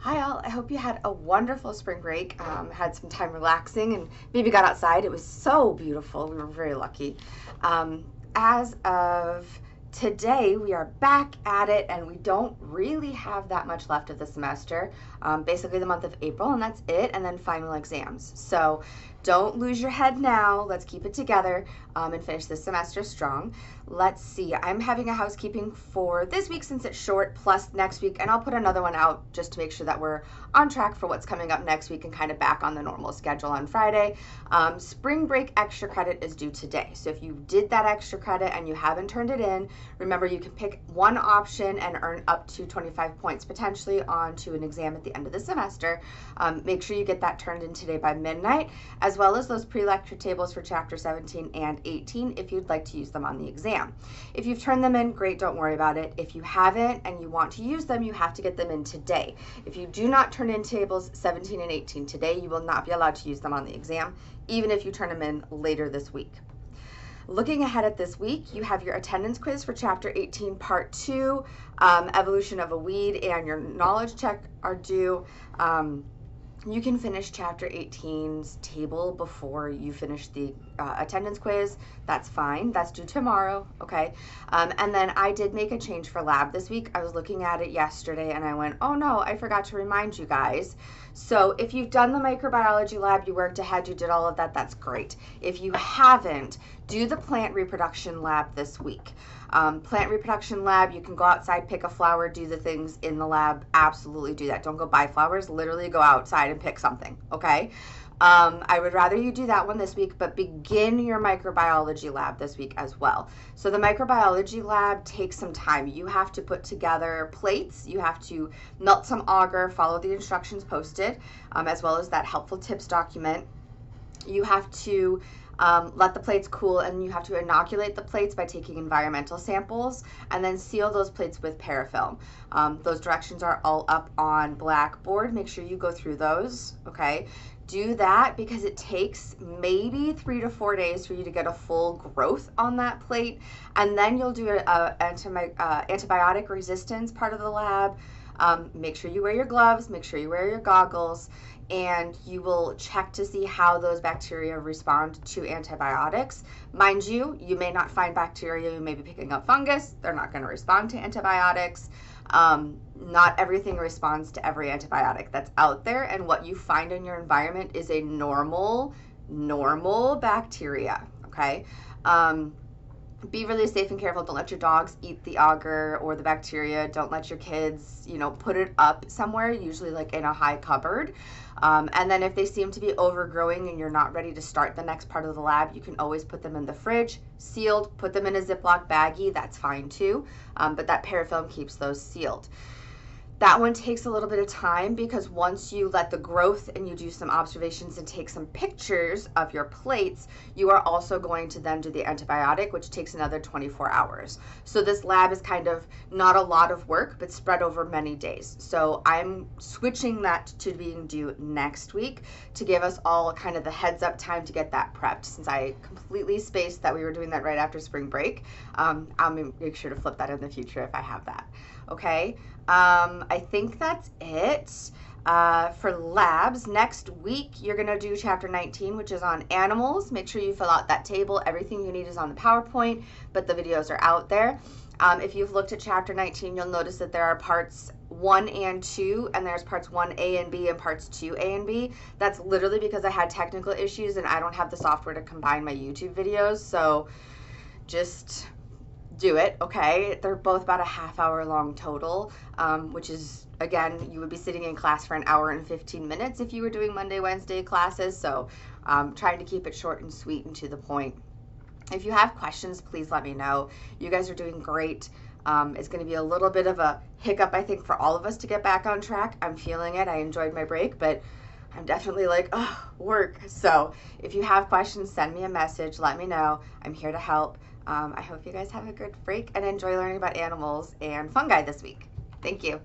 Hi all, I hope you had a wonderful spring break, had some time relaxing and maybe got outside. It was so beautiful. We were very lucky. As of today, we are back at it and we don't really have that much left of the semester. Basically the month of April, and that's it, and then final exams. So don't lose your head now. Let's keep it together and finish this semester strong. Let's see, I'm having a housekeeping for this week since it's short, plus next week, and I'll put another one out just to make sure that we're on track for what's coming up next week and kind of back on the normal schedule on Friday. Spring break extra credit is due today. So if you did that extra credit and you haven't turned it in, remember you can pick one option and earn up to 25 points potentially onto an exam at the end of the semester. Make sure you get that turned in today by midnight, as well as those pre-lecture tables for chapter 17 and 18 if you'd like to use them on the exam. If you've turned them in, great, don't worry about it. If you haven't and you want to use them, you have to get them in today. If you do not turn in tables 17 and 18 today, you will not be allowed to use them on the exam, even if you turn them in later this week. Looking ahead at this week, you have your attendance quiz for chapter 18 part 2, evolution of a weed, and your knowledge check are due. You can finish chapter 18's table before you finish the attendance quiz. That's fine. That's due tomorrow, okay? And then I did make a change for lab this week. I was looking at it yesterday and I went, oh no, I forgot to remind you guys. So if you've done the microbiology lab, you worked ahead, you did all of that, that's great. If you haven't, do the plant reproduction lab this week. Plant reproduction lab, you can go outside, pick a flower, do the things in the lab. Absolutely do that. Don't go buy flowers, literally go outside and pick something, okay? I would rather you do that one this week, but begin your microbiology lab this week as well. So the microbiology lab takes some time. You have to put together plates, you have to melt some agar, follow the instructions posted, as well as that helpful tips document. You have to let the plates cool, and you have to inoculate the plates by taking environmental samples and then seal those plates with parafilm. Those directions are all up on Blackboard. Make sure you go through those, okay? Do that because it takes maybe 3 to 4 days for you to get a full growth on that plate, and then you'll do an antibiotic resistance part of the lab. Make sure you wear your gloves, make sure you wear your goggles, and you will check to see how those bacteria respond to antibiotics. Mind you, you may not find bacteria, you may be picking up fungus, they're not going to respond to antibiotics. Not everything responds to every antibiotic that's out there, and what you find in your environment is a normal bacteria, okay? Be really safe and careful. Don't let your dogs eat the agar or the bacteria. Don't let your kids, you know, put it up somewhere, usually like in a high cupboard. And then if they seem to be overgrowing and you're not ready to start the next part of the lab, you can always put them in the fridge, sealed, put them in a Ziploc baggie, that's fine too. But that parafilm keeps those sealed. That one takes a little bit of time because once you let the growth and you do some observations and take some pictures of your plates, you are also going to then do the antibiotic, which takes another 24 hours. So this lab is kind of not a lot of work, but spread over many days. So I'm switching that to being due next week to give us all kind of the heads up time to get that prepped. Since I completely spaced that we were doing that right after spring break, I'll make sure to flip that in the future if I have that. Okay, I think that's it for labs. Next week, you're going to do chapter 19, which is on animals. Make sure you fill out that table. Everything you need is on the PowerPoint, but the videos are out there. If you've looked at chapter 19, you'll notice that there are parts 1 and 2, and there's parts 1A and B and parts 2A and B. That's literally because I had technical issues and I don't have the software to combine my YouTube videos, so just do it, okay? They're both about a half-hour long total, which is, again, you would be sitting in class for an hour and 15 minutes if you were doing Monday, Wednesday classes, so trying to keep it short and sweet and to the point. If you have questions, please let me know. You guys are doing great. It's going to be a little bit of a hiccup, I think, for all of us to get back on track. I'm feeling it. I enjoyed my break, but I'm definitely like, oh, work. So if you have questions, send me a message. Let me know. I'm here to help. I hope you guys have a good break and enjoy learning about animals and fungi this week. Thank you.